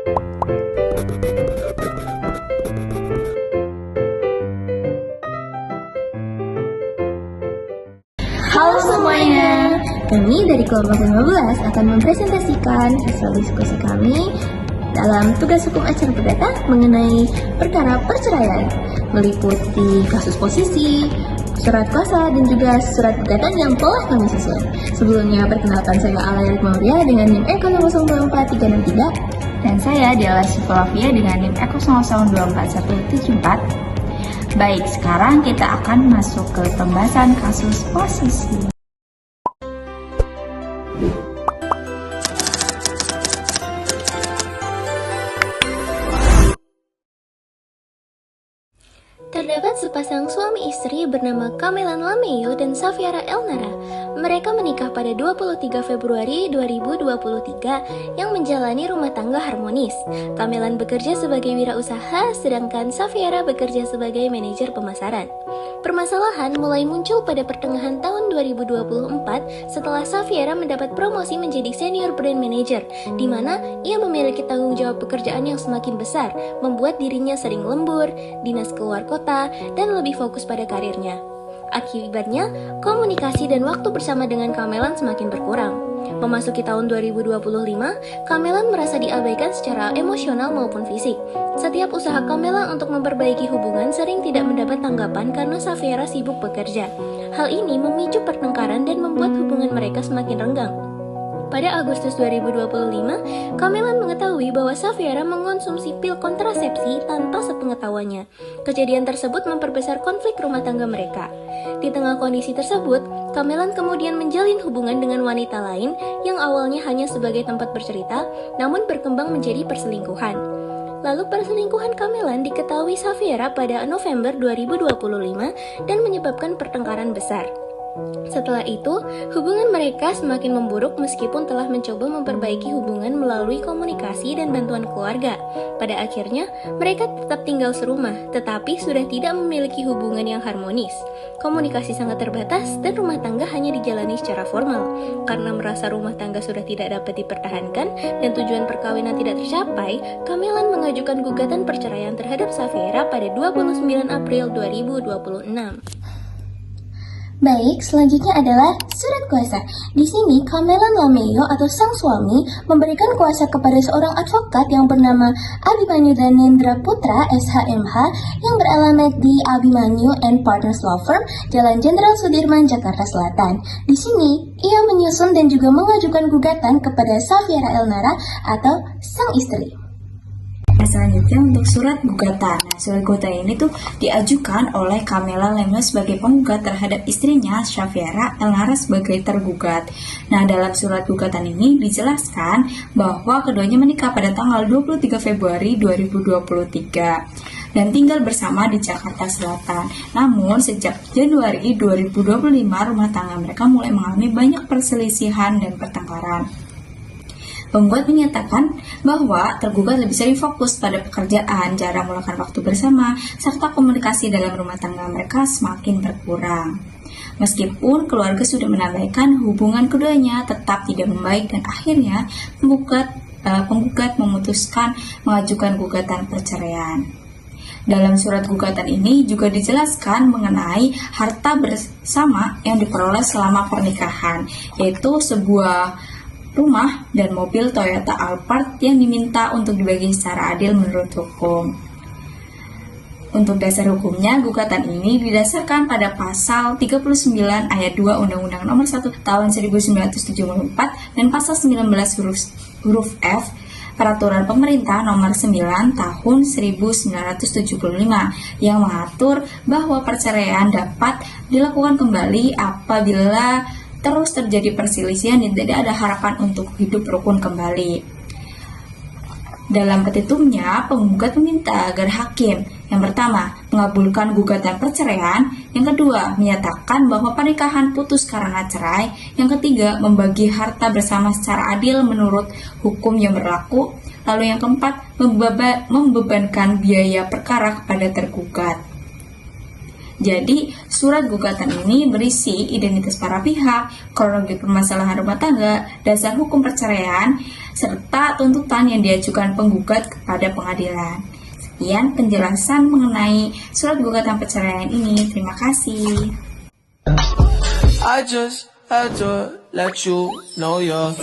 Halo semuanya, kami dari kelompok 15 akan mempresentasikan hasil diskusi kami dalam tugas hukum acara perdata mengenai perkara perceraian, meliputi kasus posisi, surat kuasa, dan juga surat gugatan yang telah kami susun. Sebelumnya, perkenalkan saya Alarik Mauria dengan NIM Eko 024363. Dan saya Diala Syifolafia dengan NIM Eko 024174. Baik, sekarang kita akan masuk ke pembahasan kasus posisi. Terdapat sepasang suami istri bernama Kamelan Lameyo dan Safiara Elnara. Mereka menikah pada 23 Februari 2023 yang menjalani rumah tangga harmonis. Kamelan bekerja sebagai wirausaha, sedangkan Safiara bekerja sebagai manajer pemasaran. Permasalahan mulai muncul pada pertengahan tahun 2024 setelah Safiara mendapat promosi menjadi senior brand manager, di mana ia memiliki tanggung jawab pekerjaan yang semakin besar, membuat dirinya sering lembur, dinas keluar kota, dan lebih fokus pada karirnya. Akibatnya, komunikasi dan waktu bersama dengan Kamelan semakin berkurang. Memasuki tahun 2025, Kamelan merasa diabaikan secara emosional maupun fisik. Setiap usaha Kamelan untuk memperbaiki hubungan sering tidak mendapat tanggapan karena Safiara sibuk bekerja. Hal ini memicu pertengkaran dan membuat hubungan mereka semakin renggang. Pada Agustus 2025, Kamelan mengetahui bahwa Safiara mengonsumsi pil kontrasepsi tanpa sepengetahuannya. Kejadian tersebut memperbesar konflik rumah tangga mereka. Di tengah kondisi tersebut, Kamelan kemudian menjalin hubungan dengan wanita lain yang awalnya hanya sebagai tempat bercerita, namun berkembang menjadi perselingkuhan. Lalu perselingkuhan Kamelan diketahui Safiara pada November 2025 dan menyebabkan pertengkaran besar. Setelah itu, hubungan mereka semakin memburuk meskipun telah mencoba memperbaiki hubungan melalui komunikasi dan bantuan keluarga. Pada akhirnya, mereka tetap tinggal serumah, tetapi sudah tidak memiliki hubungan yang harmonis. Komunikasi sangat terbatas dan rumah tangga hanya dijalani secara formal. Karena merasa rumah tangga sudah tidak dapat dipertahankan dan tujuan perkawinan tidak tercapai, Kamelan mengajukan gugatan perceraian terhadap Safiera pada 29 April 2026. Baik, selanjutnya adalah surat kuasa. Di sini, Kamelan Lameyo atau sang suami memberikan kuasa kepada seorang advokat yang bernama Abimanyu Dhanendra Putra SHMH yang beralamat di Abimanyu and Partners Law Firm, Jalan Jenderal Sudirman, Jakarta Selatan. Di sini, ia menyusun dan juga mengajukan gugatan kepada Safiara Elnara atau sang istri. Selanjutnya untuk surat gugatan. Surat gugatan ini tuh diajukan oleh Kamelan Lameyo sebagai penggugat terhadap istrinya Safiara Elnara sebagai tergugat. Nah, dalam surat gugatan ini dijelaskan bahwa keduanya menikah pada tanggal 23 Februari 2023 dan tinggal bersama di Jakarta Selatan. Namun, sejak Januari 2025 rumah tangga mereka mulai mengalami banyak perselisihan dan pertengkaran. Penggugat menyatakan bahwa tergugat lebih sering fokus pada pekerjaan, jarang meluangkan waktu bersama, serta komunikasi dalam rumah tangga mereka semakin berkurang. Meskipun keluarga sudah menambahkan hubungan keduanya tetap tidak membaik dan akhirnya penggugat memutuskan mengajukan gugatan perceraian. Dalam surat gugatan ini juga dijelaskan mengenai harta bersama yang diperoleh selama pernikahan, yaitu sebuah rumah dan mobil Toyota Alphard yang diminta untuk dibagi secara adil menurut hukum. Untuk dasar hukumnya, gugatan ini didasarkan pada pasal 39 ayat 2 Undang-Undang Nomor 1 Tahun 1974 dan pasal 19 huruf F Peraturan Pemerintah Nomor 9 Tahun 1975 yang mengatur bahwa perceraian dapat dilakukan kembali apabila terus terjadi perselisihan dan tidak ada harapan untuk hidup rukun kembali. Dalam petitumnya, penggugat meminta agar hakim yang pertama mengabulkan gugatan perceraian, yang kedua menyatakan bahwa pernikahan putus karena cerai, yang ketiga membagi harta bersama secara adil menurut hukum yang berlaku, lalu yang keempat membebankan biaya perkara kepada tergugat. Jadi, surat gugatan ini berisi identitas para pihak, kronologi permasalahan rumah tangga, dasar hukum perceraian, serta tuntutan yang diajukan penggugat kepada pengadilan. Sekian penjelasan mengenai surat gugatan perceraian ini. Terima kasih. I just had to let you know you're